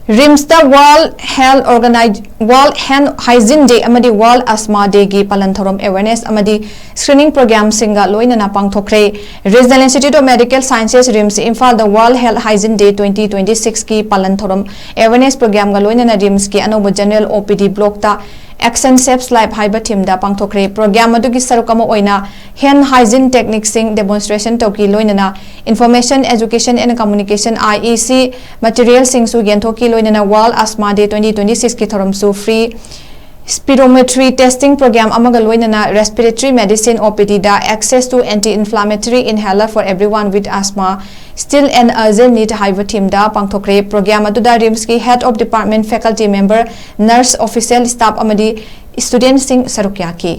RIMS the World Hand Hygiene Day amadi World Asthma Day gi Pallan Thouram awareness amadi screening program SINGGA LOINANA PANGTHOKKHRE Regional Institute of Medical Sciences RIMS Imphal the World Health Hygiene Day 2026 ki Pallan Thouram awareness program ga LOINANA RIMS ki anoba general OPD block ta Action Saves Life haiba team da PANGTHOKKHRE program adu gi sarukama oina hand hygiene techniques sing demonstration toki LOINANA information education and communication IEC material sing su gentoki LOINANA World Asthma Day 2026 ki thoram su free spirometry testing program amaga LOINANA respiratory medicine OPD da access to anti-inflammatory inhaler for everyone with asthma still an urgent need haiba team da PANGTHOKKHRE program adu da RIMS ki head of department faculty member nurse official staff amadi student sing sarukyaki